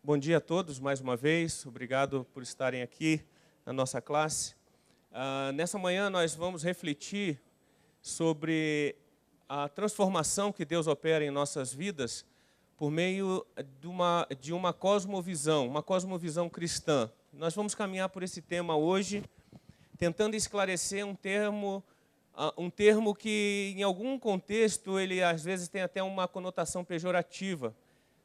Bom dia a todos, mais uma vez. Obrigado por estarem aqui na nossa classe. Nessa manhã nós vamos refletir sobre a transformação que Deus opera em nossas vidas por meio de uma cosmovisão cristã. Nós vamos caminhar por esse tema hoje, tentando esclarecer um termo que, em algum contexto, ele às vezes tem até uma conotação pejorativa,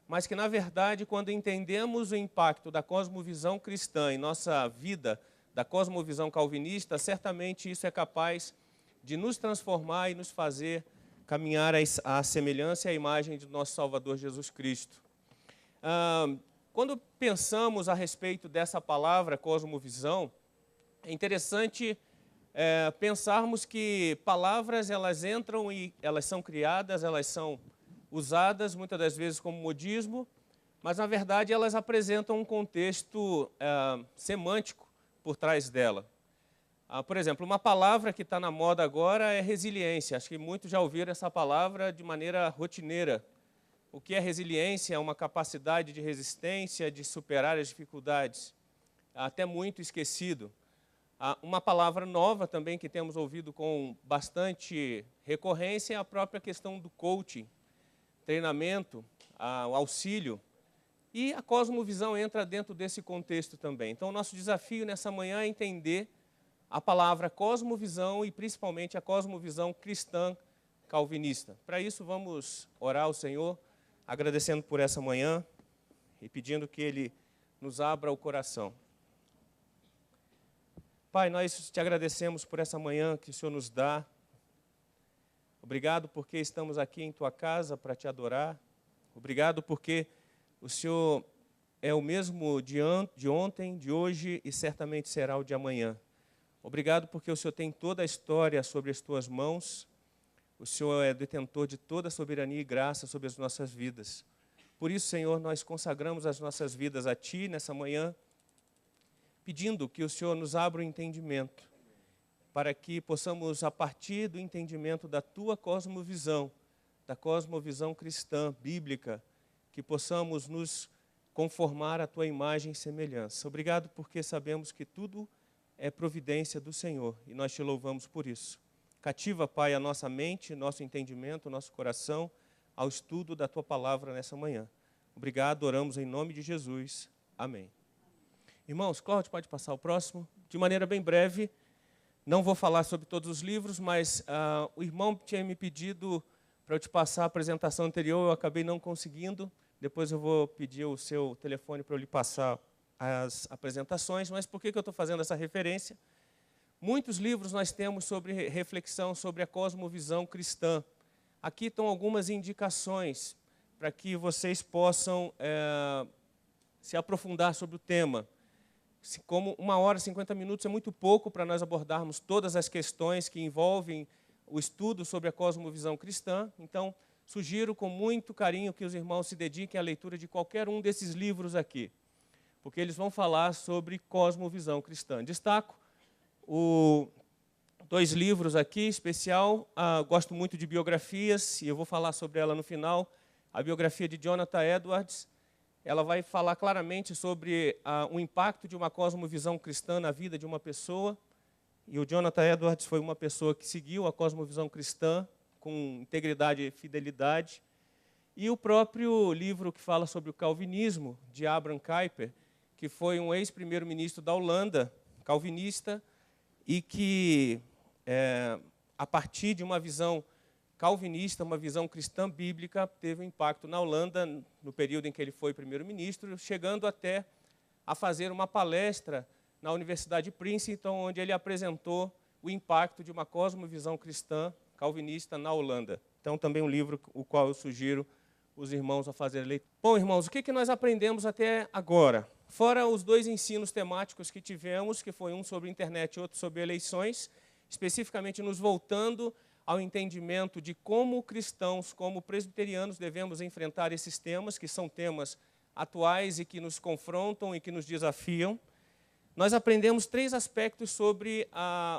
mas que, na verdade, quando entendemos o impacto da cosmovisão cristã em nossa vida, da cosmovisão calvinista, certamente isso é capaz de nos transformar e nos fazer caminhar à semelhança e à imagem de nosso Salvador Jesus Cristo. Quando pensamos a respeito dessa palavra, cosmovisão, é interessante pensarmos que palavras, elas entram e elas são criadas, elas são usadas muitas das vezes como modismo, mas na verdade elas apresentam um contexto semântico por trás dela. Por exemplo, uma palavra que está na moda agora é resiliência. Acho que muitos já ouviram essa palavra de maneira rotineira. O que é resiliência? É uma capacidade de resistência, de superar as dificuldades, até muito esquecido. Uma palavra nova também que temos ouvido com bastante recorrência é a própria questão do coaching, treinamento, o auxílio, e a cosmovisão entra dentro desse contexto também. Então, o nosso desafio nessa manhã é entender a palavra cosmovisão e principalmente a cosmovisão cristã calvinista. Para isso, vamos orar ao Senhor, agradecendo por essa manhã e pedindo que Ele nos abra o coração. Pai, nós te agradecemos por essa manhã que o Senhor nos dá. Obrigado porque estamos aqui em Tua casa para Te adorar. Obrigado porque o Senhor é o mesmo de ontem, de hoje e certamente será o de amanhã. Obrigado porque o Senhor tem toda a história sobre as Tuas mãos. O Senhor é detentor de toda a soberania e graça sobre as nossas vidas. Por isso, Senhor, nós consagramos as nossas vidas a Ti nessa manhã, pedindo que o Senhor nos abra o entendimento, para que possamos, a partir do entendimento da Tua cosmovisão, da cosmovisão cristã, bíblica, que possamos nos conformar à Tua imagem e semelhança. Obrigado porque sabemos que tudo é providência do Senhor e nós Te louvamos por isso. Cativa, Pai, a nossa mente, nosso entendimento, nosso coração ao estudo da Tua palavra nessa manhã. Obrigado, oramos em nome de Jesus. Amém. Irmãos, Cláudio, pode passar o próximo? De maneira bem breve, não vou falar sobre todos os livros, mas o irmão tinha me pedido para eu te passar a apresentação anterior, eu acabei não conseguindo. Depois eu vou pedir o seu telefone para eu lhe passar as apresentações. Mas por que eu estou fazendo essa referência? Muitos livros nós temos sobre reflexão sobre a cosmovisão cristã. Aqui estão algumas indicações para que vocês possam se aprofundar sobre o tema. Como 1h e 50 minutos é muito pouco para nós abordarmos todas as questões que envolvem o estudo sobre a cosmovisão cristã. Então, sugiro com muito carinho que os irmãos se dediquem à leitura de qualquer um desses livros aqui, porque eles vão falar sobre cosmovisão cristã. Destaco 2 livros aqui, especial. Gosto muito de biografias, e eu vou falar sobre ela no final. A biografia de Jonathan Edwards. Ela vai falar claramente sobre o impacto de uma cosmovisão cristã na vida de uma pessoa. E o Jonathan Edwards foi uma pessoa que seguiu a cosmovisão cristã com integridade e fidelidade. E o próprio livro que fala sobre o calvinismo, de Abraham Kuyper, que foi um ex-primeiro-ministro da Holanda, calvinista, e que, a partir de uma visão calvinista, uma visão cristã bíblica, teve um impacto na Holanda, no período em que ele foi primeiro-ministro, chegando até a fazer uma palestra na Universidade de Princeton, onde ele apresentou o impacto de uma cosmovisão cristã calvinista na Holanda. Então, também um livro o qual eu sugiro os irmãos a fazerem leitura. Bom, irmãos, o que nós aprendemos até agora? Fora os 2 ensinos temáticos que tivemos, que foi um sobre internet e outro sobre eleições, especificamente nos voltando ao entendimento de como cristãos, como presbiterianos, devemos enfrentar esses temas, que são temas atuais e que nos confrontam e que nos desafiam. Nós aprendemos 3 aspectos sobre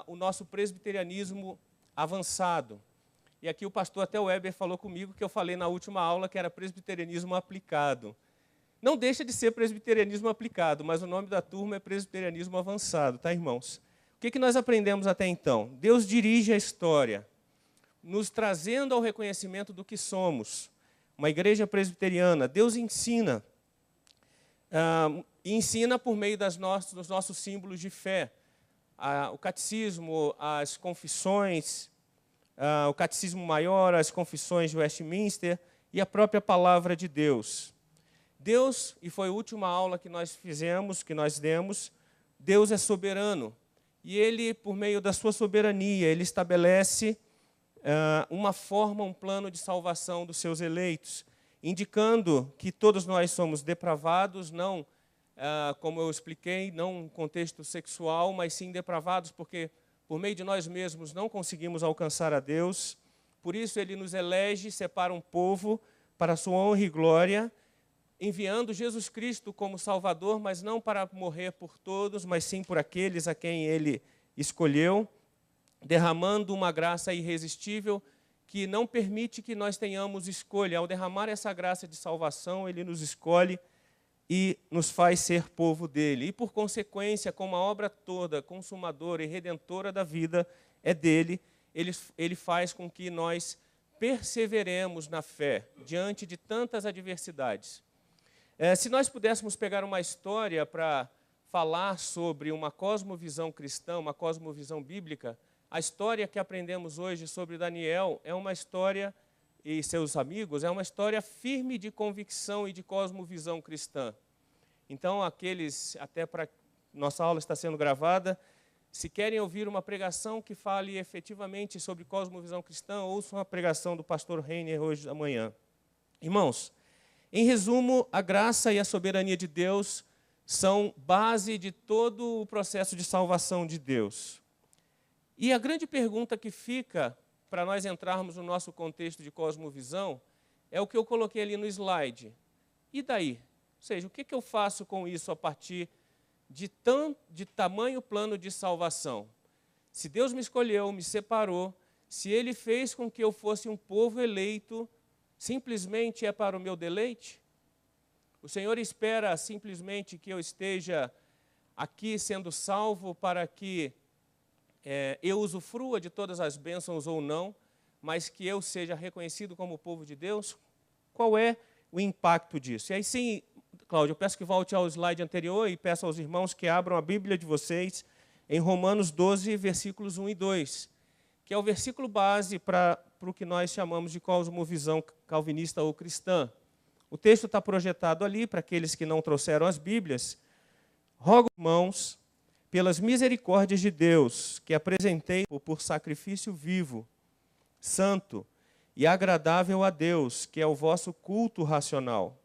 o nosso presbiterianismo avançado. E aqui o pastor até Weber falou comigo que eu falei na última aula que era presbiterianismo aplicado. Não deixa de ser presbiterianismo aplicado, mas o nome da turma é presbiterianismo avançado, tá, irmãos? O que nós aprendemos até então? Deus dirige a história, nos trazendo ao reconhecimento do que somos. Uma igreja presbiteriana. Deus ensina. E ensina por meio dos nossos símbolos de fé. O catecismo, as confissões, o catecismo maior, as confissões de Westminster e a própria palavra de Deus. Deus, e foi a última aula que nós fizemos, que nós demos, Deus é soberano. E Ele, por meio da sua soberania, Ele estabelece uma forma, um plano de salvação dos seus eleitos, indicando que todos nós somos depravados, não, como eu expliquei, não um contexto sexual, mas sim depravados, porque por meio de nós mesmos não conseguimos alcançar a Deus. Por isso Ele nos elege, separa um povo para a sua honra e glória, enviando Jesus Cristo como Salvador, mas não para morrer por todos, mas sim por aqueles a quem Ele escolheu, derramando uma graça irresistível que não permite que nós tenhamos escolha. Ao derramar essa graça de salvação, Ele nos escolhe e nos faz ser povo dEle. E, por consequência, como a obra toda, consumadora e redentora da vida é dEle, Ele faz com que nós perseveremos na fé, diante de tantas adversidades. Se nós pudéssemos pegar uma história para falar sobre uma cosmovisão cristã, uma cosmovisão bíblica, a história que aprendemos hoje sobre Daniel é uma história, e seus amigos, é uma história firme de convicção e de cosmovisão cristã. Então, até para nossa aula está sendo gravada, se querem ouvir uma pregação que fale efetivamente sobre cosmovisão cristã, ouçam a pregação do pastor Reiner hoje da manhã. Irmãos, em resumo, a graça e a soberania de Deus são base de todo o processo de salvação de Deus. E a grande pergunta que fica para nós entrarmos no nosso contexto de cosmovisão é o que eu coloquei ali no slide. E daí? Ou seja, o que eu faço com isso a partir de tamanho plano de salvação? Se Deus me escolheu, me separou, se Ele fez com que eu fosse um povo eleito, simplesmente é para o meu deleite? O Senhor espera simplesmente que eu esteja aqui sendo salvo para que eu usufrua de todas as bênçãos ou não, mas que eu seja reconhecido como povo de Deus? Qual é o impacto disso? E aí sim, Cláudio, eu peço que volte ao slide anterior e peço aos irmãos que abram a Bíblia de vocês em Romanos 12, versículos 1 e 2, que é o versículo base para o que nós chamamos de cosmovisão calvinista ou cristã. O texto está projetado ali para aqueles que não trouxeram as Bíblias. Rogo, irmãos, pelas misericórdias de Deus, que apresentei por sacrifício vivo, santo e agradável a Deus, que é o vosso culto racional.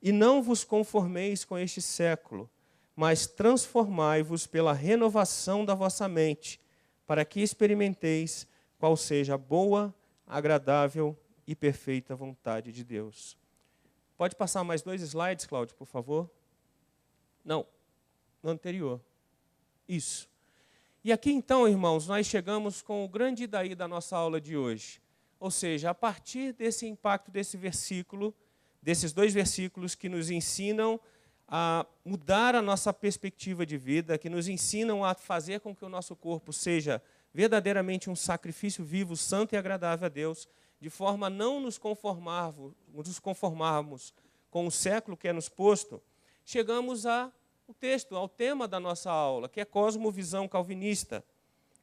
E não vos conformeis com este século, mas transformai-vos pela renovação da vossa mente, para que experimenteis qual seja a boa, agradável e perfeita vontade de Deus. Pode passar mais 2 slides, Cláudio, por favor? Não, no anterior. Isso. E aqui então, irmãos, nós chegamos com o grande daí da nossa aula de hoje. Ou seja, a partir desse impacto desse versículo, desses 2 versículos que nos ensinam a mudar a nossa perspectiva de vida, que nos ensinam a fazer com que o nosso corpo seja verdadeiramente um sacrifício vivo, santo e agradável a Deus, de forma a não nos conformarmos com o século que é nos posto, chegamos ao texto, ao tema da nossa aula, que é cosmovisão calvinista,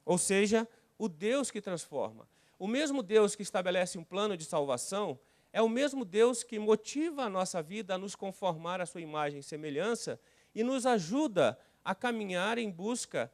ou seja, o Deus que transforma. O mesmo Deus que estabelece um plano de salvação é o mesmo Deus que motiva a nossa vida a nos conformar à sua imagem e semelhança e nos ajuda a caminhar em busca,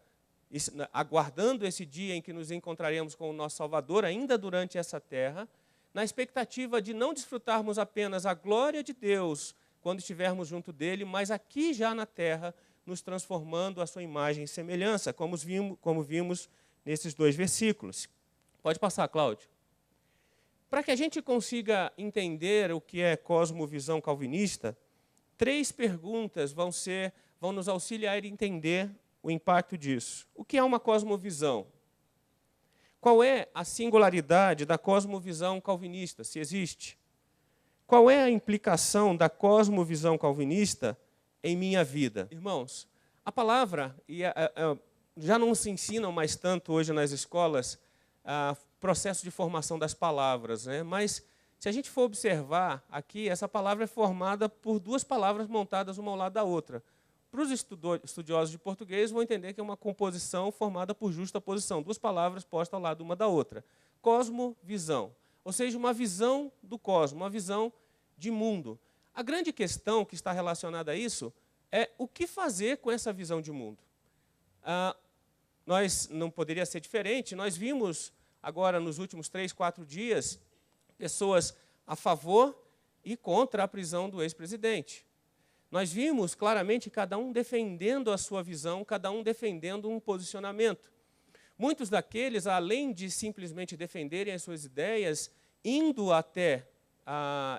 aguardando esse dia em que nos encontraremos com o nosso Salvador, ainda durante essa terra, na expectativa de não desfrutarmos apenas a glória de Deus quando estivermos junto dele, mas aqui já na terra, nos transformando à sua imagem e semelhança, como vimos nesses 2 versículos. Pode passar, Cláudio. Para que a gente consiga entender o que é cosmovisão calvinista, 3 perguntas vão nos auxiliar a entender o impacto disso. O que é uma cosmovisão? Qual é a singularidade da cosmovisão calvinista, se existe? qual é a implicação da cosmovisão calvinista em minha vida? Irmãos, a palavra, já não se ensinam mais tanto hoje nas escolas, processo de formação das palavras, né? Mas se a gente for observar aqui, essa palavra é formada por duas palavras montadas uma ao lado da outra. Para os estudiosos de português, vão entender que é uma composição formada por justa posição, duas palavras postas ao lado uma da outra. Cosmovisão, ou seja, uma visão do cosmos, uma visão de mundo. A grande questão que está relacionada a isso é o que fazer com essa visão de mundo. Nós não poderia ser diferente, nós vimos agora nos últimos 3, 4 dias pessoas a favor e contra a prisão do ex-presidente. Nós vimos claramente cada um defendendo a sua visão, cada um defendendo um posicionamento. Muitos daqueles, além de simplesmente defenderem as suas ideias, indo até,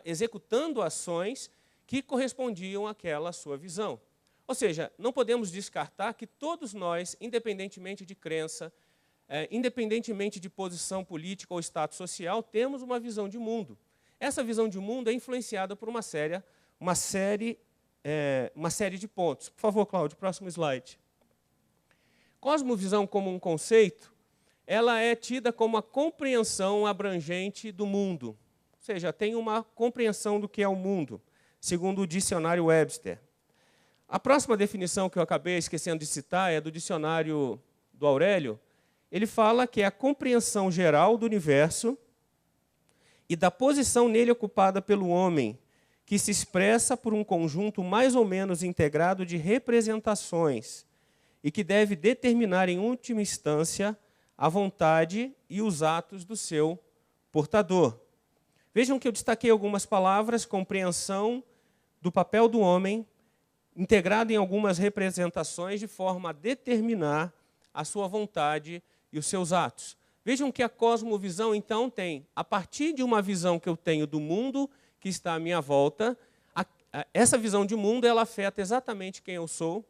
executando ações que correspondiam àquela sua visão. Ou seja, não podemos descartar que todos nós, independentemente de crença, independentemente de posição política ou status social, temos uma visão de mundo. Essa visão de mundo é influenciada por uma série de pontos. Por favor, Cláudio, próximo slide. Cosmovisão como um conceito, ela é tida como a compreensão abrangente do mundo. Ou seja, tem uma compreensão do que é o mundo, segundo o dicionário Webster. A próxima definição que eu acabei esquecendo de citar é do dicionário do Aurélio. Ele fala que é a compreensão geral do universo e da posição nele ocupada pelo homem, que se expressa por um conjunto mais ou menos integrado de representações e que deve determinar, em última instância, a vontade e os atos do seu portador. Vejam que eu destaquei algumas palavras: compreensão do papel do homem, integrado em algumas representações de forma a determinar a sua vontade e os seus atos. Vejam que a cosmovisão, então, tem, a partir de uma visão que eu tenho do mundo que está à minha volta, essa visão de mundo ela afeta exatamente quem eu sou,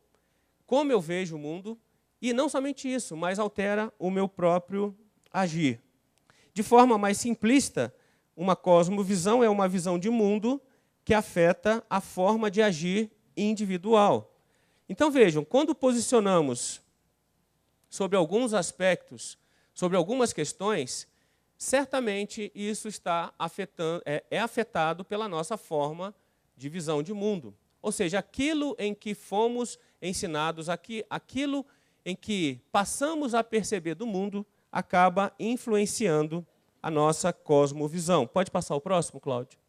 como eu vejo o mundo, e não somente isso, mas altera o meu próprio agir. De forma mais simplista, uma cosmovisão é uma visão de mundo que afeta a forma de agir individual. Então, vejam, quando posicionamos sobre alguns aspectos, sobre algumas questões, certamente isso está afetado pela nossa forma de visão de mundo. Ou seja, aquilo em que fomos ensinados, aquilo em que passamos a perceber do mundo, acaba influenciando a nossa cosmovisão. Pode passar o próximo, Cláudio?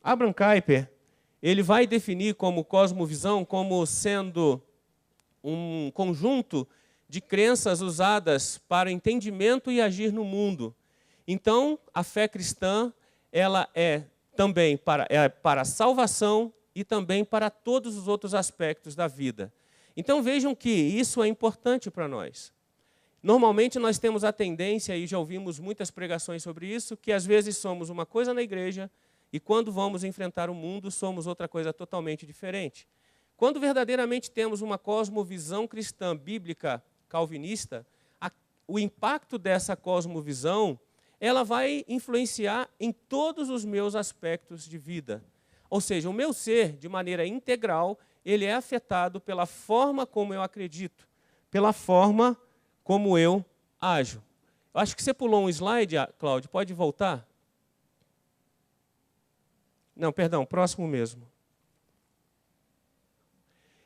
Abraham Kuyper, ele vai definir como cosmovisão como sendo um conjunto de crenças usadas para o entendimento e agir no mundo. Então, a fé cristã ela é também para a salvação e também para todos os outros aspectos da vida. Então, vejam que isso é importante para nós. Normalmente, nós temos a tendência, e já ouvimos muitas pregações sobre isso, que às vezes somos uma coisa na igreja e quando vamos enfrentar o mundo, somos outra coisa totalmente diferente. Quando verdadeiramente temos uma cosmovisão cristã, bíblica, calvinista, o impacto dessa cosmovisão, ela vai influenciar em todos os meus aspectos de vida. Ou seja, o meu ser, de maneira integral, ele é afetado pela forma como eu acredito, pela forma como eu ajo. Eu acho que você pulou um slide, Cláudio, pode voltar? Não, perdão, próximo mesmo.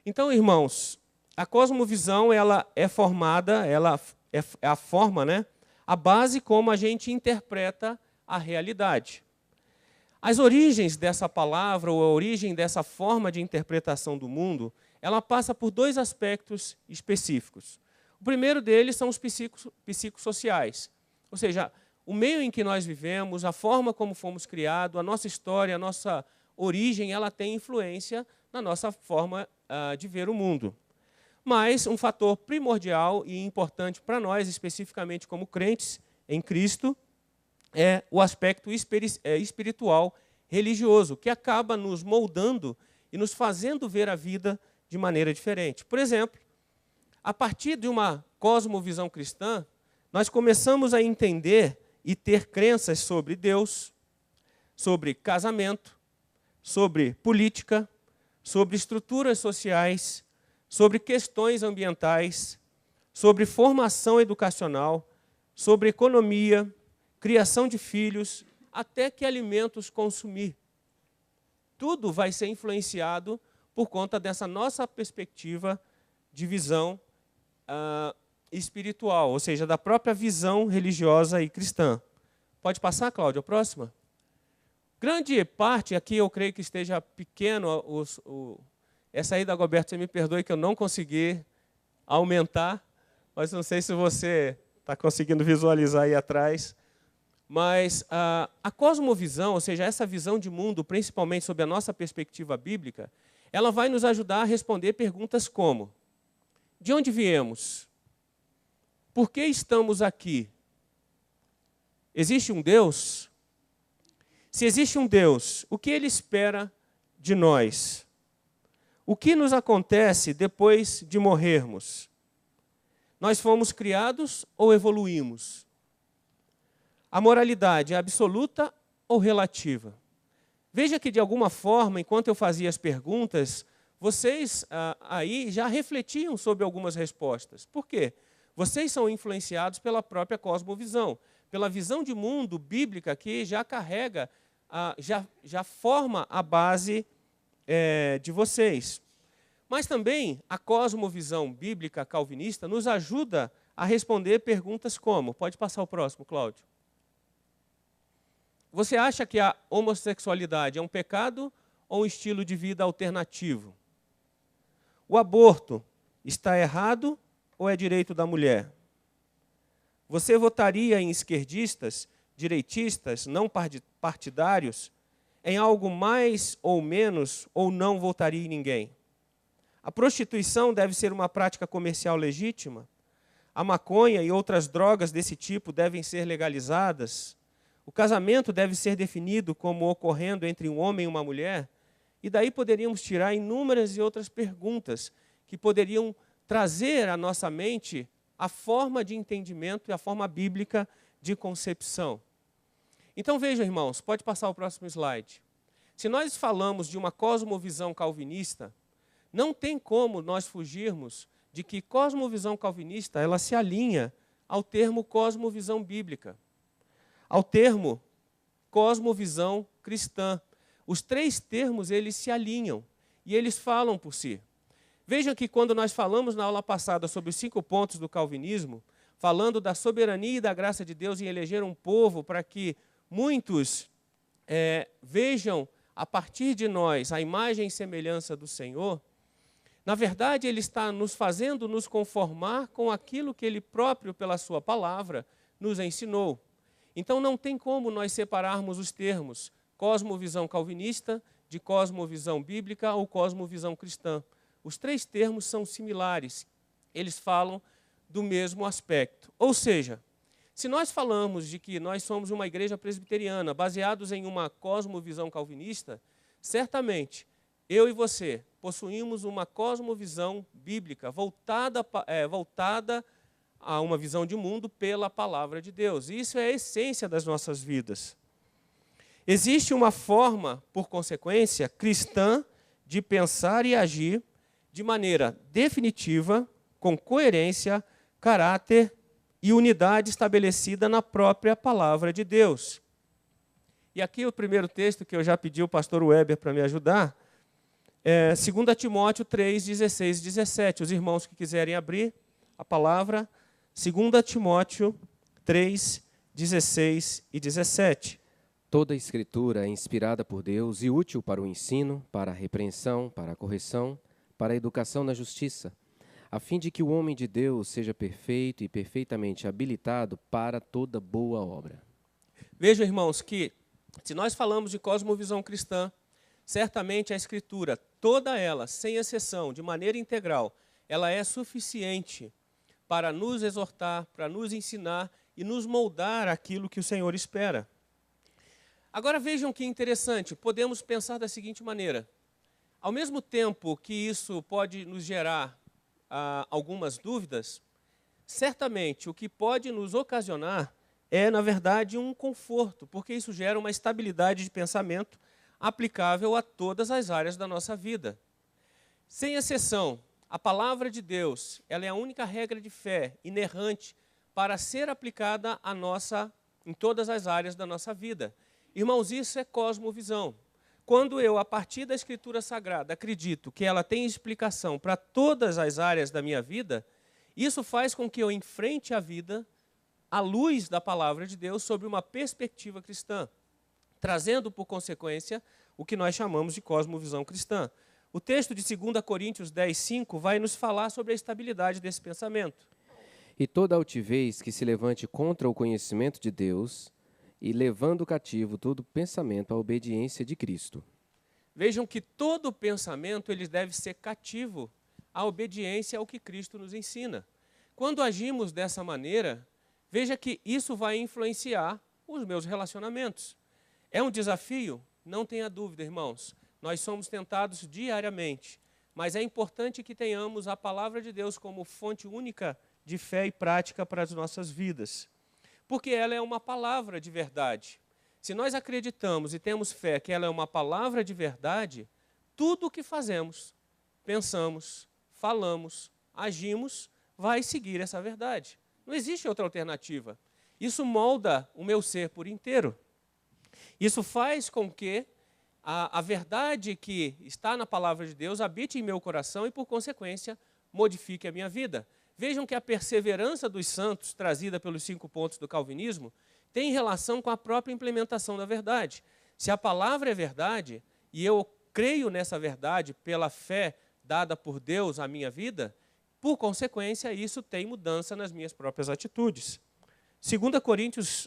Então, irmãos, a cosmovisão ela é formada, ela é a forma, né? A base como a gente interpreta a realidade. As origens dessa palavra, ou a origem dessa forma de interpretação do mundo, ela passa por dois aspectos específicos. O primeiro deles são os psicossociais, ou seja, o meio em que nós vivemos, a forma como fomos criados, a nossa história, a nossa origem, ela tem influência na nossa forma de ver o mundo. Mas um fator primordial e importante para nós, especificamente como crentes em Cristo, é o aspecto espiritual, religioso, que acaba nos moldando e nos fazendo ver a vida de maneira diferente. Por exemplo, a partir de uma cosmovisão cristã, nós começamos a entender e ter crenças sobre Deus, sobre casamento, sobre política, sobre estruturas sociais, sobre questões ambientais, sobre formação educacional, sobre economia, criação de filhos, até que alimentos consumir. Tudo vai ser influenciado por conta dessa nossa perspectiva de visão espiritual, ou seja, da própria visão religiosa e cristã. Pode passar, Cláudio, a próxima? Grande parte, aqui eu creio que esteja pequeno, essa aí da Goberto, você me perdoe que eu não consegui aumentar, mas não sei se você está conseguindo visualizar aí atrás. Mas a cosmovisão, ou seja, essa visão de mundo, principalmente sob a nossa perspectiva bíblica, ela vai nos ajudar a responder perguntas como: de onde viemos? Por que estamos aqui? Existe um Deus? Se existe um Deus, o que Ele espera de nós? O que nos acontece depois de morrermos? Nós fomos criados ou evoluímos? A moralidade é absoluta ou relativa? Veja que, de alguma forma, enquanto eu fazia as perguntas, vocês aí já refletiam sobre algumas respostas. Por quê? Vocês são influenciados pela própria cosmovisão, pela visão de mundo bíblica que já carrega, já forma a base de vocês. Mas também a cosmovisão bíblica calvinista nos ajuda a responder perguntas como... Pode passar o próximo, Cláudio. Você acha que a homossexualidade é um pecado ou um estilo de vida alternativo? O aborto está errado ou é direito da mulher? Você votaria em esquerdistas, direitistas, não partidários, em algo mais ou menos, ou não votaria em ninguém? A prostituição deve ser uma prática comercial legítima? A maconha e outras drogas desse tipo devem ser legalizadas? O casamento deve ser definido como ocorrendo entre um homem e uma mulher? E daí poderíamos tirar inúmeras e outras perguntas que poderiam trazer à nossa mente a forma de entendimento e a forma bíblica de concepção. Então vejam, irmãos, pode passar o próximo slide. Se nós falamos de uma cosmovisão calvinista, não tem como nós fugirmos de que cosmovisão calvinista ela se alinha ao termo cosmovisão bíblica, ao termo cosmovisão cristã. Os três termos, eles se alinham e eles falam por si. Vejam que quando nós falamos na aula passada sobre os 5 pontos do calvinismo, falando da soberania e da graça de Deus em eleger um povo para que muitos vejam a partir de nós a imagem e semelhança do Senhor, na verdade Ele está nos fazendo nos conformar com aquilo que Ele próprio, pela sua palavra, nos ensinou. Então não tem como nós separarmos os termos cosmovisão calvinista de cosmovisão bíblica ou cosmovisão cristã. Os três termos são similares, eles falam do mesmo aspecto. Ou seja, se nós falamos de que nós somos uma igreja presbiteriana baseados em uma cosmovisão calvinista, certamente eu e você possuímos uma cosmovisão bíblica voltada a uma visão de mundo pela palavra de Deus. E isso é a essência das nossas vidas. Existe uma forma, por consequência, cristã de pensar e agir de maneira definitiva, com coerência, caráter e unidade estabelecida na própria palavra de Deus. E aqui o primeiro texto que eu já pedi ao pastor Weber para me ajudar, 2 Timóteo 3, 16 e 17. Os irmãos que quiserem abrir a palavra, 2 Timóteo 3, 16 e 17. Toda a Escritura é inspirada por Deus e útil para o ensino, para a repreensão, para a correção, para a educação na justiça, a fim de que o homem de Deus seja perfeito e perfeitamente habilitado para toda boa obra. Vejam, irmãos, que se nós falamos de cosmovisão cristã, certamente a Escritura, toda ela, sem exceção, de maneira integral, ela é suficiente para nos exortar, para nos ensinar e nos moldar aquilo que o Senhor espera. Agora vejam que interessante, podemos pensar da seguinte maneira: ao mesmo tempo que isso pode nos gerar algumas dúvidas, certamente o que pode nos ocasionar é, na verdade, um conforto, porque isso gera uma estabilidade de pensamento aplicável a todas as áreas da nossa vida. Sem exceção, a palavra de Deus, ela é a única regra de fé inerrante para ser aplicada em todas as áreas da nossa vida. Irmãos, isso é cosmovisão. Quando eu, a partir da Escritura Sagrada, acredito que ela tem explicação para todas as áreas da minha vida, isso faz com que eu enfrente a vida à luz da palavra de Deus sobre uma perspectiva cristã, trazendo, por consequência, o que nós chamamos de cosmovisão cristã. O texto de 2 Coríntios 10:5 vai nos falar sobre a estabilidade desse pensamento. E toda altivez que se levante contra o conhecimento de Deus, e levando cativo todo pensamento à obediência de Cristo. Vejam que todo pensamento ele deve ser cativo à obediência ao que Cristo nos ensina. Quando agimos dessa maneira, veja que isso vai influenciar os meus relacionamentos. É um desafio? Não tenha dúvida, irmãos. Nós somos tentados diariamente, mas é importante que tenhamos a palavra de Deus como fonte única de fé e prática para as nossas vidas, porque ela é uma palavra de verdade. Se nós acreditamos e temos fé que ela é uma palavra de verdade, tudo o que fazemos, pensamos, falamos, agimos, vai seguir essa verdade. Não existe outra alternativa. Isso molda o meu ser por inteiro. Isso faz com que a verdade que está na palavra de Deus habite em meu coração e, por consequência, modifique a minha vida. Vejam que a perseverança dos santos, trazida pelos 5 pontos do calvinismo, tem relação com a própria implementação da verdade. Se a palavra é verdade, e eu creio nessa verdade pela fé dada por Deus à minha vida, por consequência, isso tem mudança nas minhas próprias atitudes. 2 Coríntios,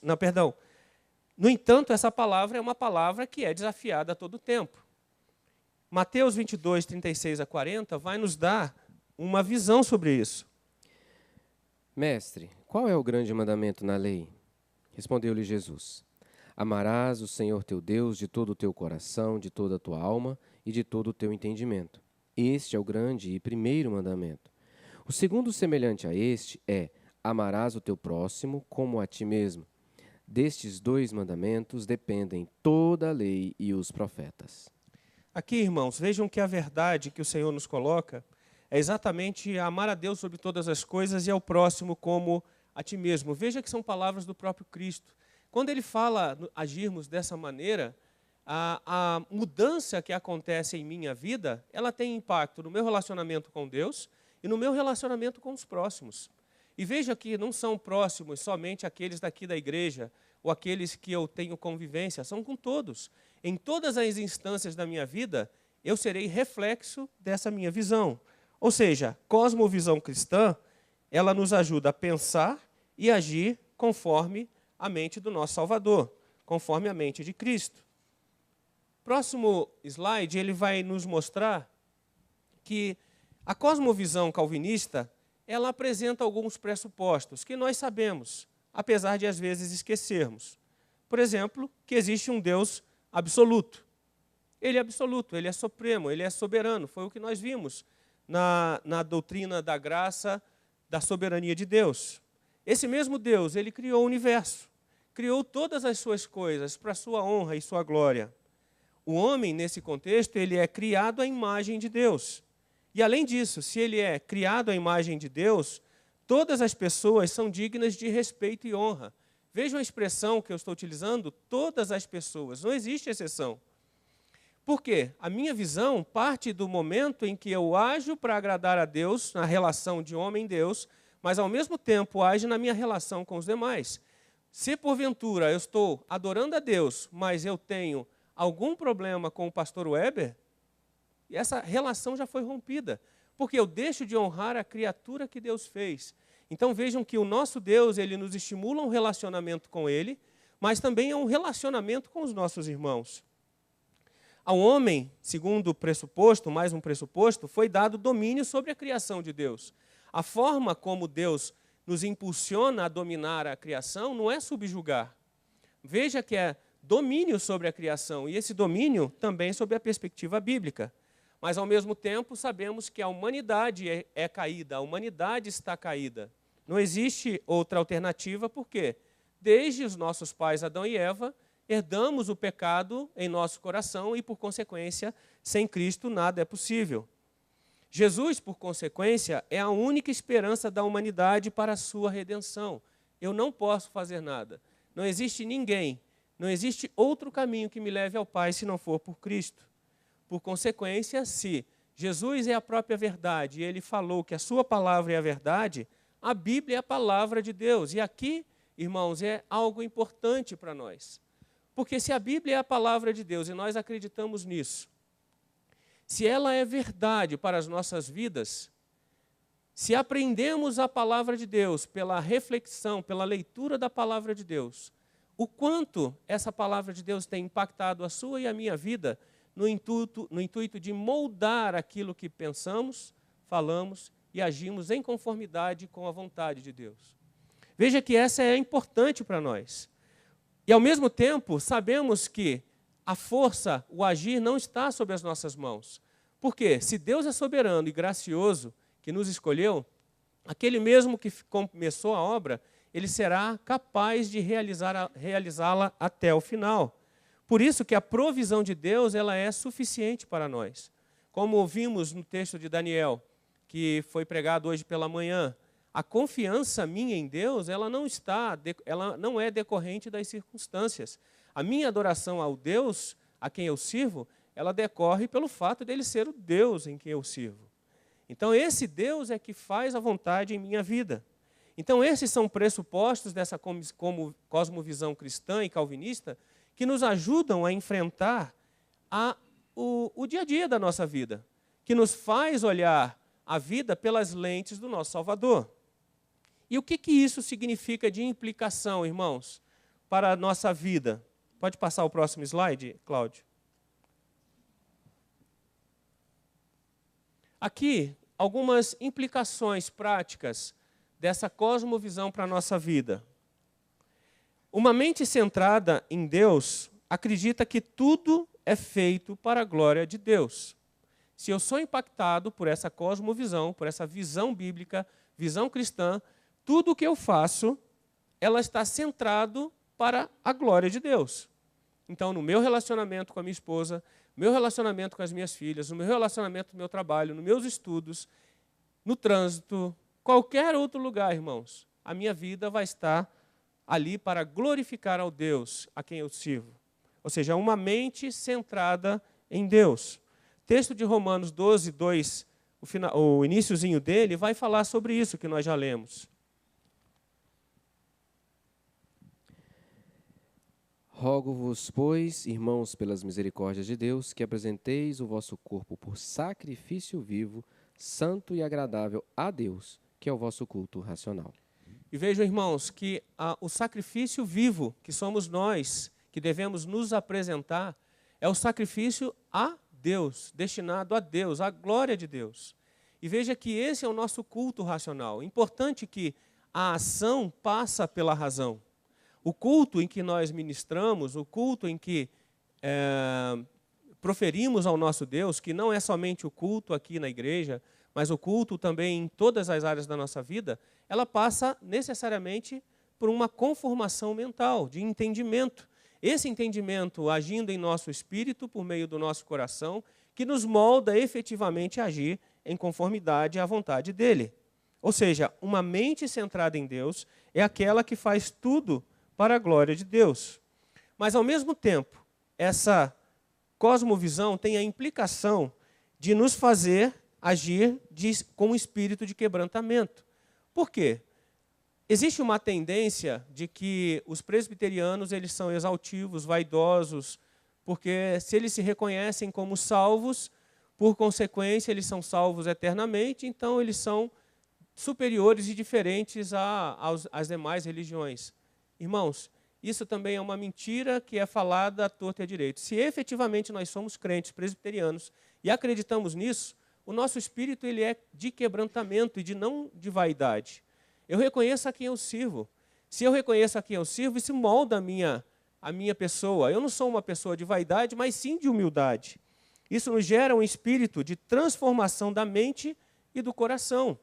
no entanto, essa palavra é uma palavra que é desafiada a todo tempo. Mateus 22, 36 a 40 vai nos dar uma visão sobre isso. Mestre, qual é o grande mandamento na lei? Respondeu-lhe Jesus: Amarás o Senhor teu Deus de todo o teu coração, de toda a tua alma e de todo o teu entendimento. Este é o grande e primeiro mandamento. O segundo, semelhante a este, é: amarás o teu próximo como a ti mesmo. Destes 2 mandamentos dependem toda a lei e os profetas. Aqui, irmãos, vejam que a verdade que o Senhor nos coloca é exatamente amar a Deus sobre todas as coisas e ao próximo como a ti mesmo. Veja que são palavras do próprio Cristo. Quando ele fala agirmos dessa maneira, a mudança que acontece em minha vida, ela tem impacto no meu relacionamento com Deus e no meu relacionamento com os próximos. E veja que não são próximos somente aqueles daqui da igreja ou aqueles que eu tenho convivência, são com todos. Em todas as instâncias da minha vida, eu serei reflexo dessa minha visão. Ou seja, cosmovisão cristã, ela nos ajuda a pensar e agir conforme a mente do nosso Salvador, conforme a mente de Cristo. Próximo slide, ele vai nos mostrar que a cosmovisão calvinista, ela apresenta alguns pressupostos que nós sabemos, apesar de às vezes esquecermos. Por exemplo, que existe um Deus absoluto. Ele é absoluto, ele é supremo, ele é soberano. Foi o que nós vimos na doutrina da graça, da soberania de Deus. Esse mesmo Deus, ele criou o universo, criou todas as suas coisas para sua honra e sua glória. O homem, nesse contexto, ele é criado à imagem de Deus. E, além disso, se ele é criado à imagem de Deus, todas as pessoas são dignas de respeito e honra. Vejam a expressão que eu estou utilizando, todas as pessoas, não existe exceção. Por quê? A minha visão parte do momento em que eu ajo para agradar a Deus, na relação de homem e Deus, mas, ao mesmo tempo, ajo na minha relação com os demais. Se, porventura, eu estou adorando a Deus, mas eu tenho algum problema com o pastor Weber, essa relação já foi rompida, porque eu deixo de honrar a criatura que Deus fez. Então vejam que o nosso Deus, ele nos estimula um relacionamento com ele, mas também é um relacionamento com os nossos irmãos. Ao homem, segundo o pressuposto, mais um pressuposto, foi dado domínio sobre a criação de Deus. A forma como Deus nos impulsiona a dominar a criação não é subjugar. Veja que é domínio sobre a criação, e esse domínio também sob a perspectiva bíblica. Mas, ao mesmo tempo, sabemos que a humanidade é caída, a humanidade está caída. Não existe outra alternativa, por quê? desde os nossos pais Adão e Eva, herdamos o pecado em nosso coração e, por consequência, sem Cristo nada é possível. Jesus, por consequência, é a única esperança da humanidade para a sua redenção. Eu não posso fazer nada. Não existe ninguém, não existe outro caminho que me leve ao Pai se não for por Cristo. Por consequência, se Jesus é a própria verdade e ele falou que a sua palavra é a verdade, a Bíblia é a palavra de Deus. E aqui, irmãos, é algo importante para nós. Porque se a Bíblia é a palavra de Deus e nós acreditamos nisso, se ela é verdade para as nossas vidas, se aprendemos a palavra de Deus pela reflexão, pela leitura da palavra de Deus, o quanto essa palavra de Deus tem impactado a sua e a minha vida no intuito de moldar aquilo que pensamos, falamos e agimos em conformidade com a vontade de Deus. Veja que essa é importante para nós. E, ao mesmo tempo, sabemos que a força, o agir, não está sob as nossas mãos. Por quê? Se Deus é soberano e gracioso, que nos escolheu, aquele mesmo que começou a obra, ele será capaz de realizá-la até o final. Por isso que a provisão de Deus ela é suficiente para nós. Como ouvimos no texto de Daniel, que foi pregado hoje pela manhã, a confiança minha em Deus, ela não é decorrente das circunstâncias. A minha adoração ao Deus a quem eu sirvo, ela decorre pelo fato dele ser o Deus em quem eu sirvo. Então, esse Deus é que faz a vontade em minha vida. Então, esses são pressupostos dessa cosmovisão cristã e calvinista que nos ajudam a enfrentar o dia a dia da nossa vida, que nos faz olhar a vida pelas lentes do nosso Salvador. E o que isso significa de implicação, irmãos, para a nossa vida? Pode passar o próximo slide, Cláudio? Aqui, algumas implicações práticas dessa cosmovisão para a nossa vida. Uma mente centrada em Deus acredita que tudo é feito para a glória de Deus. Se eu sou impactado por essa cosmovisão, por essa visão bíblica, visão cristã, tudo o que eu faço, ela está centrado para a glória de Deus. Então, no meu relacionamento com a minha esposa, no meu relacionamento com as minhas filhas, no meu relacionamento no meu trabalho, nos meus estudos, no trânsito, qualquer outro lugar, irmãos, a minha vida vai estar ali para glorificar ao Deus a quem eu sirvo. Ou seja, uma mente centrada em Deus. O texto de Romanos 12, 2, o iniciozinho dele, vai falar sobre isso que nós já lemos. Rogo-vos, pois, irmãos, pelas misericórdias de Deus, que apresenteis o vosso corpo por sacrifício vivo, santo e agradável a Deus, que é o vosso culto racional. E vejam, irmãos, que o sacrifício vivo, que somos nós, que devemos nos apresentar, é o sacrifício a Deus, destinado a Deus, à glória de Deus. E veja que esse é o nosso culto racional. Importante que a ação passa pela razão. O culto em que nós ministramos, o culto em que proferimos ao nosso Deus, que não é somente o culto aqui na igreja, mas o culto também em todas as áreas da nossa vida, ela passa necessariamente por uma conformação mental, de entendimento. Esse entendimento agindo em nosso espírito, por meio do nosso coração, que nos molda efetivamente a agir em conformidade à vontade dele. Ou seja, uma mente centrada em Deus é aquela que faz tudo para a glória de Deus. Mas, ao mesmo tempo, essa cosmovisão tem a implicação de nos fazer agir com um espírito de quebrantamento. Por quê? Existe uma tendência de que os presbiterianos eles são exaltivos, vaidosos, porque se eles se reconhecem como salvos, por consequência, eles são salvos eternamente, então eles são superiores e diferentes às demais religiões. Irmãos, isso também é uma mentira que é falada à torta e à direita. Se efetivamente nós somos crentes presbiterianos e acreditamos nisso, o nosso espírito ele é de quebrantamento e não de vaidade. Eu reconheço a quem eu sirvo. Se eu reconheço a quem eu sirvo, isso molda a minha pessoa. Eu não sou uma pessoa de vaidade, mas sim de humildade. Isso nos gera um espírito de transformação da mente e do coração.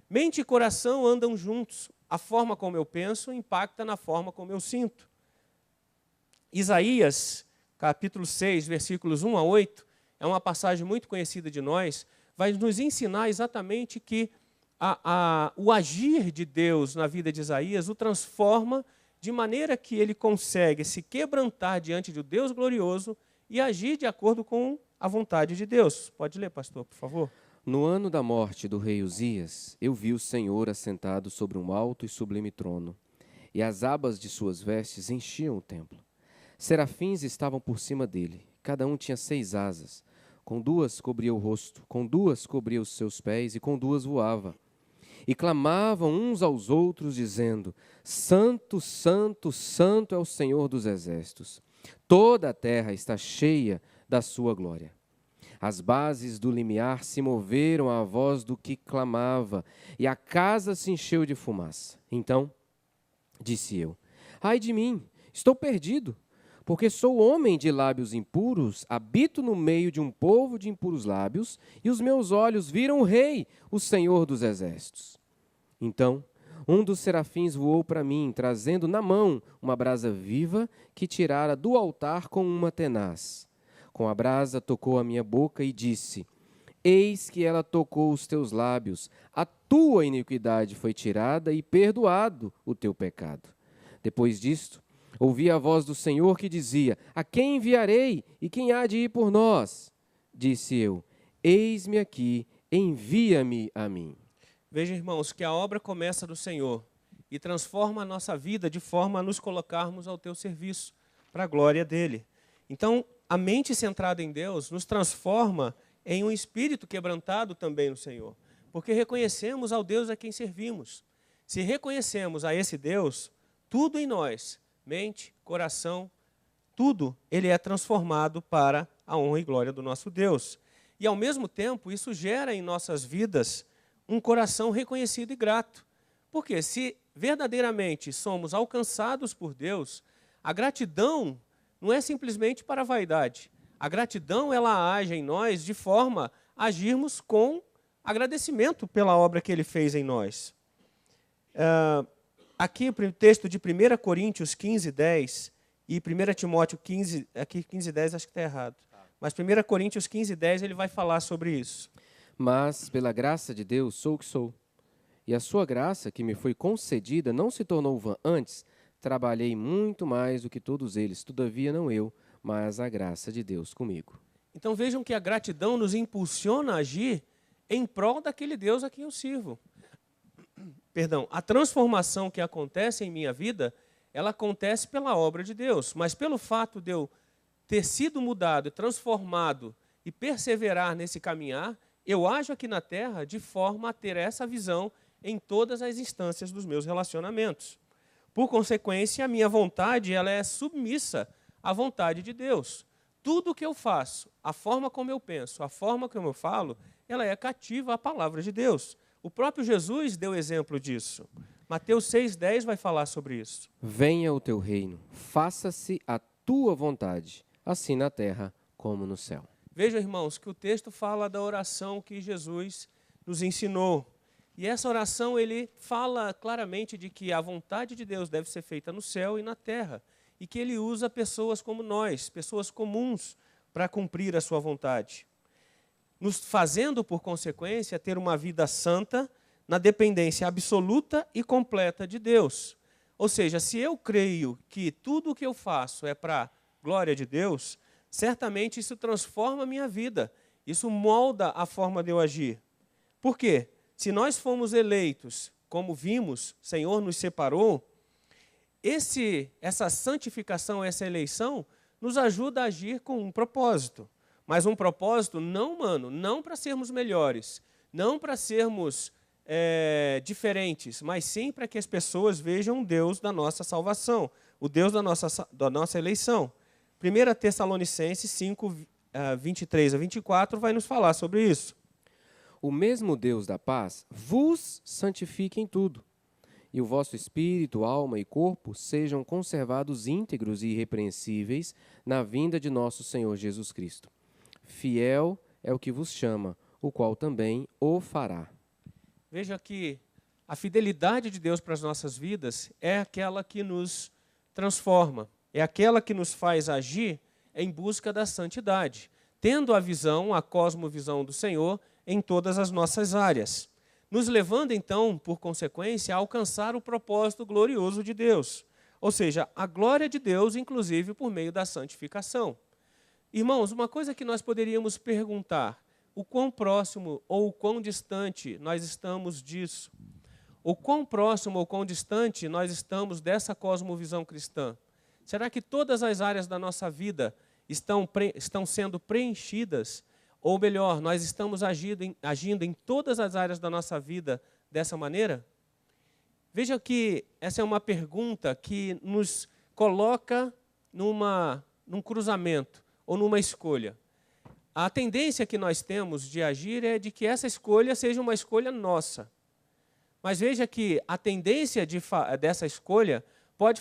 Mente e coração andam juntos. a forma como eu penso impacta na forma como eu sinto. Isaías, capítulo 6, versículos 1 a 8, é uma passagem muito conhecida de nós, vai nos ensinar exatamente que o agir de Deus na vida de Isaías o transforma de maneira que ele consegue se quebrantar diante do Deus glorioso e agir de acordo com a vontade de Deus. Pode ler, pastor, por favor. No ano da morte do rei Uzias, eu vi o Senhor assentado sobre um alto e sublime trono, e as abas de suas vestes enchiam o templo. Serafins estavam por cima dele, cada um tinha 6 asas. Com 2 cobria o rosto, com 2 cobria os seus pés, e com 2 voava. E clamavam uns aos outros, dizendo: Santo, Santo, Santo é o Senhor dos exércitos. Toda a terra está cheia da sua glória. As bases do limiar se moveram à voz do que clamava, e a casa se encheu de fumaça. Então, disse eu: Ai de mim, estou perdido, porque sou homem de lábios impuros, habito no meio de um povo de impuros lábios, e os meus olhos viram o Rei, o Senhor dos exércitos. Então, um dos serafins voou para mim, trazendo na mão uma brasa viva que tirara do altar com uma tenaz. Com a brasa tocou a minha boca e disse: Eis que ela tocou os teus lábios, a tua iniquidade foi tirada e perdoado o teu pecado. Depois disto, ouvi a voz do Senhor que dizia: A quem enviarei e quem há de ir por nós? Disse eu: Eis-me aqui, envia-me a mim. Veja, irmãos, que a obra começa do Senhor e transforma a nossa vida de forma a nos colocarmos ao teu serviço, para a glória dele. Então, a mente centrada em Deus nos transforma em um espírito quebrantado também no Senhor, porque reconhecemos ao Deus a quem servimos. Se reconhecemos a esse Deus, tudo em nós, mente, coração, tudo, ele é transformado para a honra e glória do nosso Deus. E, ao mesmo tempo, isso gera em nossas vidas um coração reconhecido e grato. Porque se verdadeiramente somos alcançados por Deus, a gratidão não é simplesmente para a vaidade. A gratidão, ela age em nós de forma a agirmos com agradecimento pela obra que ele fez em nós. Aqui o texto de 1 Coríntios 15, 10 e 1 Timóteo 15, aqui 15, 10 acho que está errado. Mas 1 Coríntios 15, 10 ele vai falar sobre isso. Mas, pela graça de Deus, sou o que sou. E a sua graça, que me foi concedida, não se tornou vã. Antes, trabalhei muito mais do que todos eles. Todavia, não eu, mas a graça de Deus comigo. Então vejam que a gratidão nos impulsiona a agir em prol daquele Deus a quem eu sirvo. Perdão, a transformação que acontece em minha vida, ela acontece pela obra de Deus. Mas pelo fato de eu ter sido mudado, transformado e perseverar nesse caminhar, eu ajo aqui na terra de forma a ter essa visão em todas as instâncias dos meus relacionamentos. Por consequência, a minha vontade ela é submissa à vontade de Deus. Tudo o que eu faço, a forma como eu penso, a forma como eu falo, ela é cativa à palavra de Deus. O próprio Jesus deu exemplo disso. Mateus 6,10 vai falar sobre isso. Venha o teu reino, faça-se a tua vontade, assim na terra como no céu. Vejam, irmãos, que o texto fala da oração que Jesus nos ensinou. E essa oração, ele fala claramente de que a vontade de Deus deve ser feita no céu e na terra. E que ele usa pessoas como nós, pessoas comuns, para cumprir a sua vontade. Nos fazendo, por consequência, ter uma vida santa na dependência absoluta e completa de Deus. Ou seja, se eu creio que tudo o que eu faço é para a glória de Deus, certamente isso transforma a minha vida. Isso molda a forma de eu agir. Por quê? Se nós fomos eleitos, como vimos, o Senhor nos separou, essa santificação, essa eleição, nos ajuda a agir com um propósito. Mas um propósito não humano, não para sermos melhores, não para sermos diferentes, mas sim para que as pessoas vejam o Deus da nossa salvação, o Deus da nossa eleição. 1 Tessalonicenses 5, 23 a 24 vai nos falar sobre isso. O mesmo Deus da paz vos santifique em tudo, e o vosso espírito, alma e corpo sejam conservados íntegros e irrepreensíveis na vinda de nosso Senhor Jesus Cristo. Fiel é o que vos chama, o qual também o fará. Veja que A fidelidade de Deus para as nossas vidas é aquela que nos transforma, é aquela que nos faz agir em busca da santidade, tendo a visão, a cosmovisão do Senhor em todas as nossas áreas, nos levando então, por consequência, a alcançar o propósito glorioso de Deus, ou seja, a glória de Deus, inclusive por meio da santificação. Irmãos, uma coisa que nós poderíamos perguntar, o quão próximo ou o quão distante nós estamos disso? O quão próximo ou quão distante nós estamos dessa cosmovisão cristã? Será que todas as áreas da nossa vida estão sendo preenchidas? Ou melhor, nós estamos agindo em todas as áreas da nossa vida dessa maneira? Veja que essa é uma pergunta que nos coloca num cruzamento ou numa escolha. A tendência que nós temos de agir é de que essa escolha seja uma escolha nossa. Mas veja que a tendência dessa escolha pode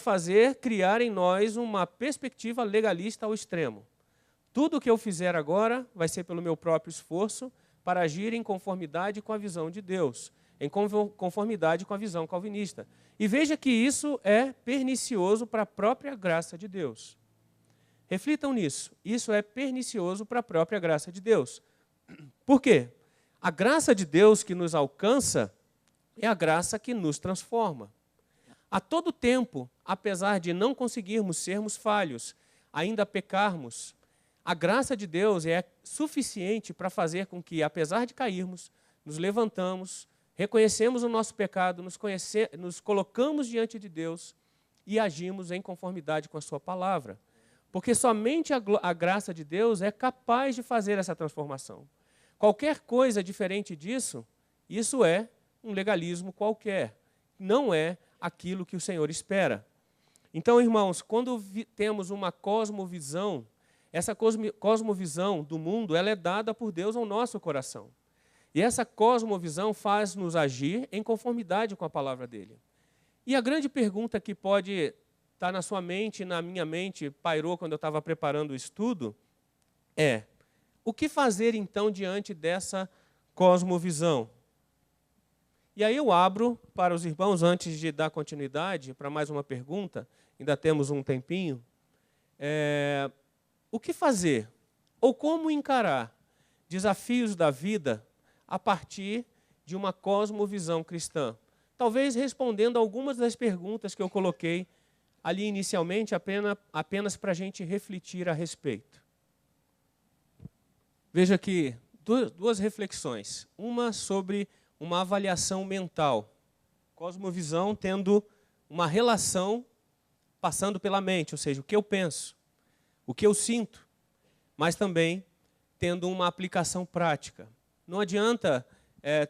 criar em nós uma perspectiva legalista ao extremo. Tudo o que eu fizer agora vai ser pelo meu próprio esforço para agir em conformidade com a visão de Deus, em conformidade com a visão calvinista. E veja que isso é pernicioso para a própria graça de Deus. Reflitam nisso. Isso é pernicioso para a própria graça de Deus. Por quê? A graça de Deus que nos alcança é a graça que nos transforma. A todo tempo, apesar de não conseguirmos sermos falhos, ainda pecarmos, a graça de Deus é suficiente para fazer com que, apesar de cairmos, nos levantamos, reconhecemos o nosso pecado, nos colocamos diante de Deus e agimos em conformidade com a sua palavra. Porque somente a graça de Deus é capaz de fazer essa transformação. Qualquer coisa diferente disso, isso é um legalismo qualquer. Não é aquilo que o Senhor espera. Então, irmãos, quando temos uma cosmovisão, essa cosmovisão do mundo, ela é dada por Deus ao nosso coração. E essa cosmovisão faz-nos agir em conformidade com a palavra dele. E a grande pergunta que pode estar na sua mente, na minha mente, pairou quando eu estava preparando o estudo, é: o que fazer então diante dessa cosmovisão? E aí eu abro para os irmãos, antes de dar continuidade, para mais uma pergunta, ainda temos um tempinho. O que fazer? Ou como encarar desafios da vida a partir de uma cosmovisão cristã? Talvez respondendo algumas das perguntas que eu coloquei ali inicialmente, apenas para a gente refletir a respeito. Veja aqui duas reflexões. Uma sobre uma avaliação mental. Cosmovisão tendo uma relação passando pela mente, ou seja, o que eu penso, o que eu sinto, mas também tendo uma aplicação prática. Não adianta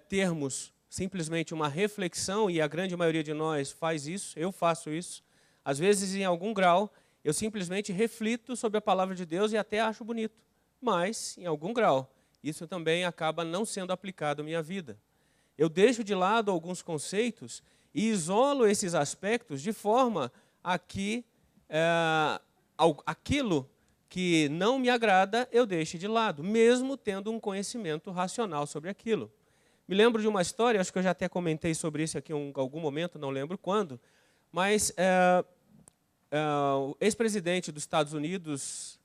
termos simplesmente uma reflexão, e a grande maioria de nós faz isso, eu faço isso. Às vezes, em algum grau, eu simplesmente reflito sobre a palavra de Deus e até acho bonito. Mas, em algum grau, isso também acaba não sendo aplicado à minha vida. Eu deixo de lado alguns conceitos e isolo esses aspectos de forma a que aquilo que não me agrada eu deixe de lado, mesmo tendo um conhecimento racional sobre aquilo. Me lembro de uma história, acho que eu já até comentei sobre isso aqui em algum momento, não lembro quando, mas o ex-presidente dos Estados Unidos,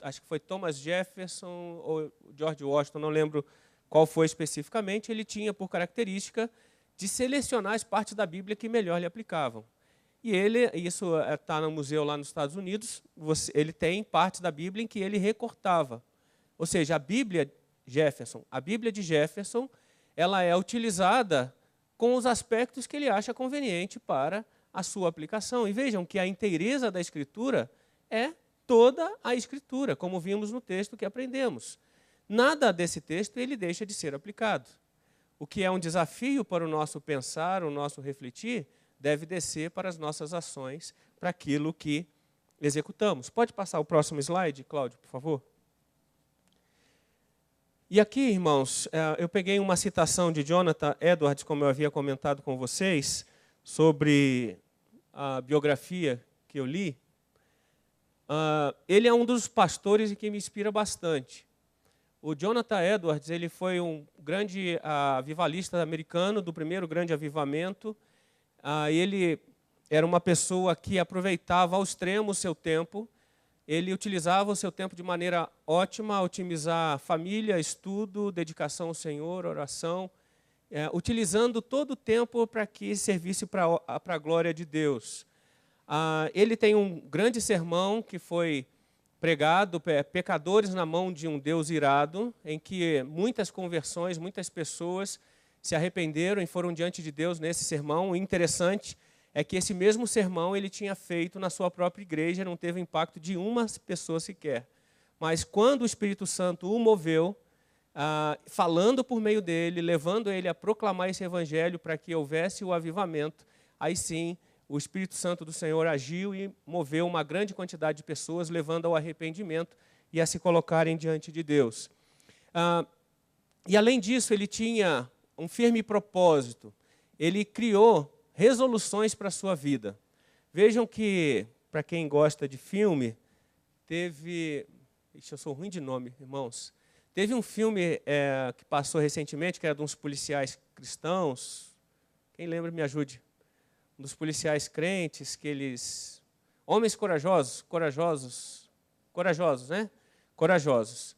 acho que foi Thomas Jefferson ou George Washington, não lembro qual foi especificamente, ele tinha por característica de selecionar as partes da Bíblia que melhor lhe aplicavam. E isso está no museu lá nos Estados Unidos, ele tem partes da Bíblia em que ele recortava. Ou seja, a Bíblia de Jefferson, ela é utilizada com os aspectos que ele acha conveniente para a sua aplicação. E vejam que a inteireza da Escritura é toda a Escritura, como vimos no texto que aprendemos. Nada desse texto ele deixa de ser aplicado. O que é um desafio para o nosso pensar, o nosso refletir, deve descer para as nossas ações, para aquilo que executamos. Pode passar o próximo slide, Cláudio, por favor? E aqui, irmãos, eu peguei uma citação de Jonathan Edwards, como eu havia comentado com vocês, sobre a biografia que eu li. Ele é um dos pastores que me inspira bastante. O Jonathan Edwards, ele foi um grande avivalista americano do primeiro grande avivamento. Ele era uma pessoa que aproveitava ao extremo o seu tempo. Ele utilizava o seu tempo de maneira ótima, a otimizar família, estudo, dedicação ao Senhor, oração, utilizando todo o tempo para que servisse para a glória de Deus. Ele tem um grande sermão que foi pregado, Pecadores na Mão de um Deus Irado, em que muitas conversões, muitas pessoas se arrependeram e foram diante de Deus nesse sermão. O interessante é que esse mesmo sermão ele tinha feito na sua própria igreja, não teve impacto de uma pessoa sequer. Mas quando o Espírito Santo o moveu, falando por meio dele, levando ele a proclamar esse evangelho para que houvesse o avivamento, aí sim o Espírito Santo do Senhor agiu e moveu uma grande quantidade de pessoas, levando ao arrependimento e a se colocarem diante de Deus. E além disso, ele tinha um firme propósito. Ele criou resoluções para a sua vida. Vejam que, para quem gosta de filme, teve... Ixi, eu sou ruim de nome, irmãos. Teve um filme que passou recentemente, que era de uns policiais cristãos. Quem lembra, me ajude. Um dos policiais crentes, que eles... Homens corajosos, né? Corajosos.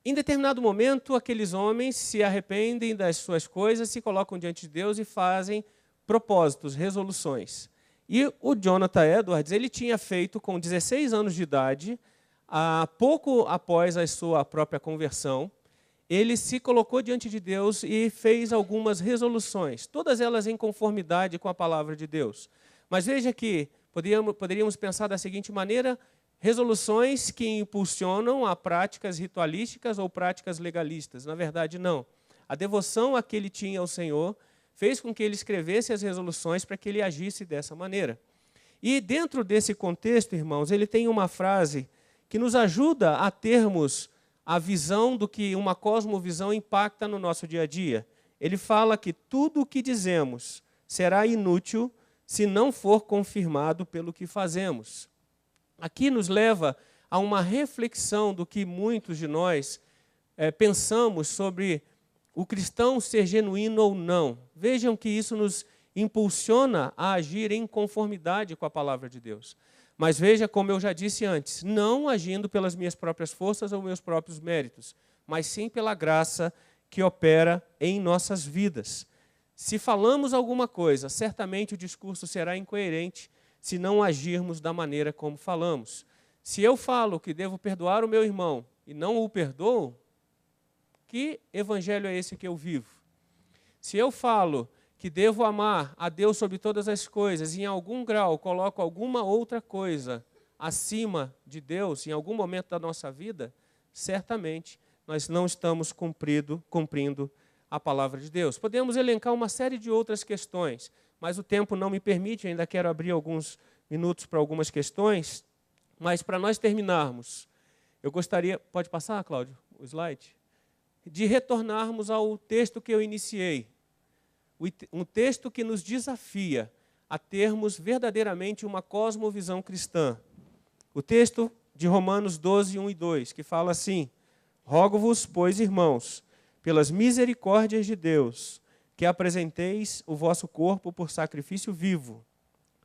Em determinado momento, aqueles homens se arrependem das suas coisas, se colocam diante de Deus e fazem propósitos, resoluções. E o Jonathan Edwards, ele tinha feito com 16 anos de idade, pouco após a sua própria conversão, ele se colocou diante de Deus e fez algumas resoluções, todas elas em conformidade com a palavra de Deus. Mas veja que poderíamos pensar da seguinte maneira: resoluções que impulsionam a práticas ritualísticas ou práticas legalistas. Na verdade, não. A devoção a que ele tinha ao Senhor fez com que ele escrevesse as resoluções para que ele agisse dessa maneira. E dentro desse contexto, irmãos, ele tem uma frase que nos ajuda a termos a visão do que uma cosmovisão impacta no nosso dia a dia. Ele fala que tudo o que dizemos será inútil se não for confirmado pelo que fazemos. Aqui nos leva a uma reflexão do que muitos de nós pensamos sobre o cristão ser genuíno ou não. Vejam que isso nos impulsiona a agir em conformidade com a palavra de Deus. Mas veja, como eu já disse antes, não agindo pelas minhas próprias forças ou meus próprios méritos, mas sim pela graça que opera em nossas vidas. Se falamos alguma coisa, certamente o discurso será incoerente se não agirmos da maneira como falamos. Se eu falo que devo perdoar o meu irmão e não o perdoo, que evangelho é esse que eu vivo? Se eu falo que devo amar a Deus sobre todas as coisas e em algum grau coloco alguma outra coisa acima de Deus em algum momento da nossa vida, certamente nós não estamos cumprindo a palavra de Deus. Podemos elencar uma série de outras questões, mas o tempo não me permite, ainda quero abrir alguns minutos para algumas questões, mas para nós terminarmos, eu gostaria, pode passar, Cláudio, o slide? De retornarmos ao texto que eu iniciei. Um texto que nos desafia a termos verdadeiramente uma cosmovisão cristã. O texto de Romanos 12, 1 e 2, que fala assim: rogo-vos, pois, irmãos, pelas misericórdias de Deus, que apresenteis o vosso corpo por sacrifício vivo,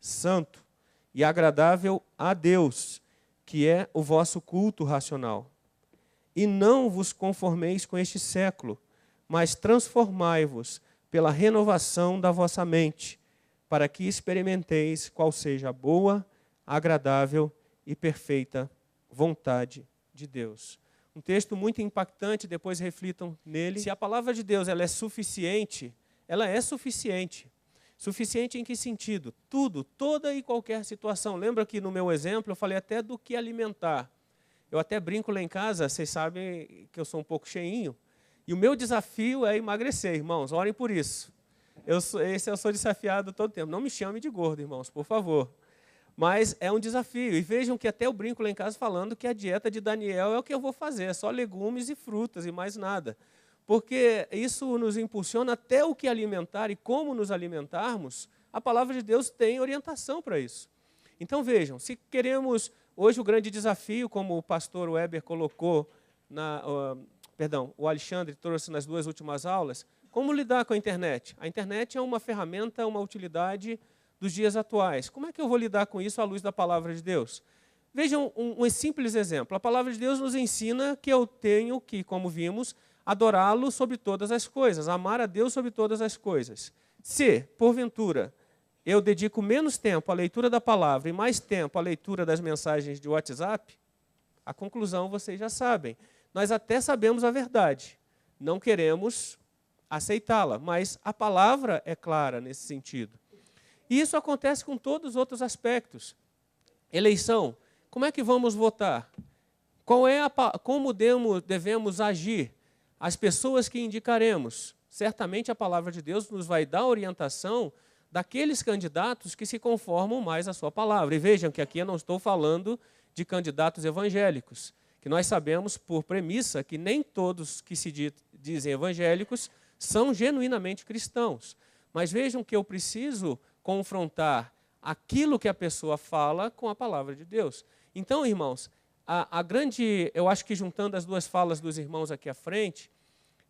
santo e agradável a Deus, que é o vosso culto racional. E não vos conformeis com este século, mas transformai-vos pela renovação da vossa mente, para que experimenteis qual seja a boa, agradável e perfeita vontade de Deus. Um texto muito impactante, depois reflitam nele. Se a palavra de Deus ela é suficiente, ela é suficiente. Suficiente em que sentido? Tudo, toda e qualquer situação. Lembra que no meu exemplo eu falei até do que alimentar. Eu até brinco lá em casa, vocês sabem que eu sou um pouco cheinho, e o meu desafio é emagrecer, irmãos, orem por isso. Eu sou desafiado todo tempo. Não me chame de gordo, irmãos, por favor. Mas é um desafio. E vejam que até eu brinco lá em casa falando que a dieta de Daniel é o que eu vou fazer, é só legumes e frutas e mais nada. Porque isso nos impulsiona até o que alimentar e como nos alimentarmos, a palavra de Deus tem orientação para isso. Então vejam, se queremos, hoje o grande desafio, como o pastor Weber colocou o Alexandre trouxe nas 2 últimas aulas, como lidar com a internet. A internet é uma ferramenta, uma utilidade dos dias atuais. Como é que eu vou lidar com isso à luz da palavra de Deus? Vejam um simples exemplo. A palavra de Deus nos ensina que eu tenho que, como vimos, adorá-lo sobre todas as coisas, amar a Deus sobre todas as coisas. Se, porventura, eu dedico menos tempo à leitura da palavra e mais tempo à leitura das mensagens de WhatsApp, a conclusão vocês já sabem. Nós até sabemos a verdade, não queremos aceitá-la, mas a palavra é clara nesse sentido. E isso acontece com todos os outros aspectos. Eleição, como é que vamos votar? Como devemos agir? As pessoas que indicaremos. Certamente a palavra de Deus nos vai dar orientação daqueles candidatos que se conformam mais à sua palavra. E vejam que aqui eu não estou falando de candidatos evangélicos, que nós sabemos por premissa que nem todos que se dizem evangélicos são genuinamente cristãos. Mas vejam que eu preciso confrontar aquilo que a pessoa fala com a palavra de Deus. Então, irmãos, eu acho que juntando as 2 falas dos irmãos aqui à frente,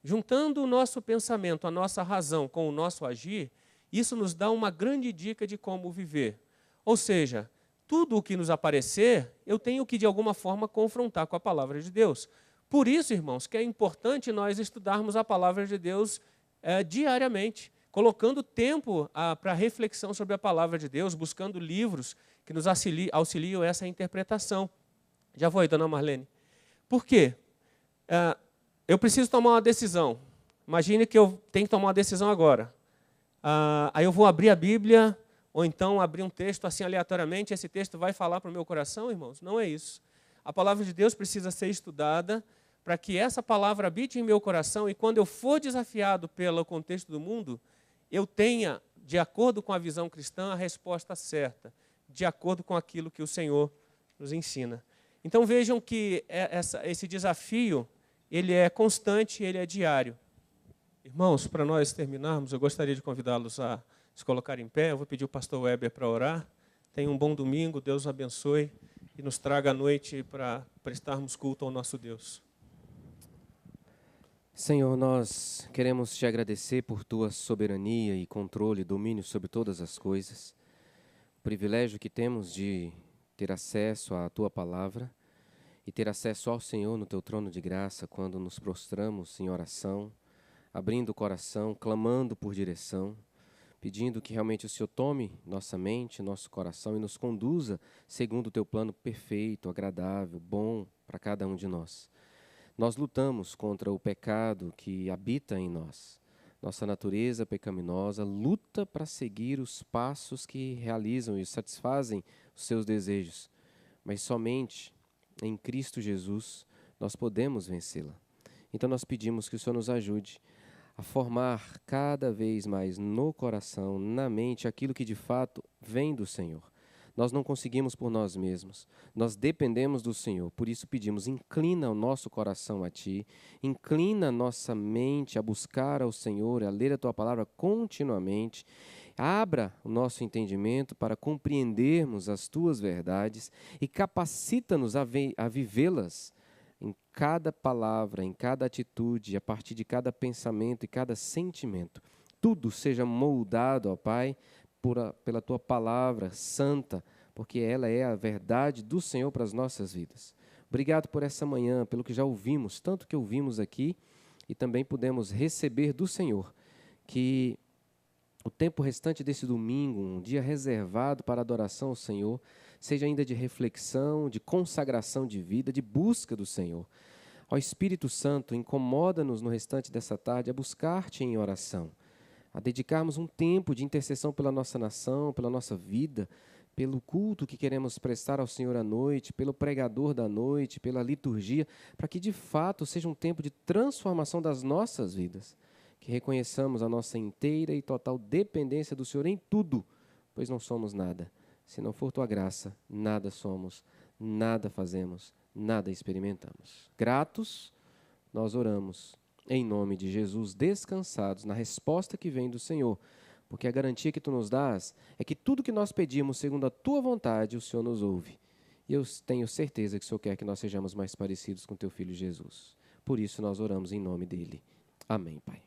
juntando o nosso pensamento, a nossa razão com o nosso agir, isso nos dá uma grande dica de como viver. Ou seja, tudo o que nos aparecer, eu tenho que, de alguma forma, confrontar com a palavra de Deus. Por isso, irmãos, que é importante nós estudarmos a palavra de Deus diariamente, colocando tempo para reflexão sobre a palavra de Deus, buscando livros que nos auxiliam essa interpretação. Já foi, dona Marlene? Por quê? Eu preciso tomar uma decisão. Imagine que eu tenho que tomar uma decisão agora. Aí eu vou abrir a Bíblia, ou então abrir um texto assim aleatoriamente, esse texto vai falar para o meu coração, irmãos? Não é isso. A palavra de Deus precisa ser estudada para que essa palavra habite em meu coração e quando eu for desafiado pelo contexto do mundo, eu tenha, de acordo com a visão cristã, a resposta certa, de acordo com aquilo que o Senhor nos ensina. Então vejam que esse desafio, ele é constante, ele é diário. Irmãos, para nós terminarmos, eu gostaria de convidá-los a se colocar em pé. Eu vou pedir o pastor Weber para orar. Tenha um bom domingo, Deus os abençoe e nos traga a noite para prestarmos culto ao nosso Deus. Senhor, nós queremos te agradecer por tua soberania e controle e domínio sobre todas as coisas. O privilégio que temos de ter acesso à tua palavra e ter acesso ao Senhor no teu trono de graça quando nos prostramos em oração, abrindo o coração, clamando por direção, pedindo que realmente o Senhor tome nossa mente, nosso coração e nos conduza segundo o teu plano perfeito, agradável, bom para cada um de nós. Nós lutamos contra o pecado que habita em nós. Nossa natureza pecaminosa luta para seguir os passos que realizam e satisfazem os seus desejos. Mas somente em Cristo Jesus nós podemos vencê-la. Então nós pedimos que o Senhor nos ajude a formar cada vez mais no coração, na mente, aquilo que de fato vem do Senhor. Nós não conseguimos por nós mesmos, nós dependemos do Senhor, por isso pedimos, inclina o nosso coração a Ti, inclina a nossa mente a buscar ao Senhor, a ler a Tua palavra continuamente, abra o nosso entendimento para compreendermos as Tuas verdades e capacita-nos a vivê-las em cada palavra, em cada atitude, a partir de cada pensamento e cada sentimento. Tudo seja moldado, ó Pai, pela Tua palavra santa, porque ela é a verdade do Senhor para as nossas vidas. Obrigado por essa manhã, pelo que já ouvimos, tanto que ouvimos aqui, e também pudemos receber do Senhor, que o tempo restante desse domingo, um dia reservado para adoração ao Senhor, seja ainda de reflexão, de consagração de vida, de busca do Senhor. Ó Espírito Santo, incomoda-nos no restante dessa tarde a buscar-te em oração, a dedicarmos um tempo de intercessão pela nossa nação, pela nossa vida, pelo culto que queremos prestar ao Senhor à noite, pelo pregador da noite, pela liturgia, para que de fato seja um tempo de transformação das nossas vidas, que reconheçamos a nossa inteira e total dependência do Senhor em tudo, pois não somos nada. Se não for Tua graça, nada somos, nada fazemos, nada experimentamos. Gratos, nós oramos em nome de Jesus, descansados na resposta que vem do Senhor, porque a garantia que Tu nos dás é que tudo que nós pedimos segundo a Tua vontade, o Senhor nos ouve. E eu tenho certeza que o Senhor quer que nós sejamos mais parecidos com Teu Filho Jesus. Por isso nós oramos em nome dele. Amém, Pai.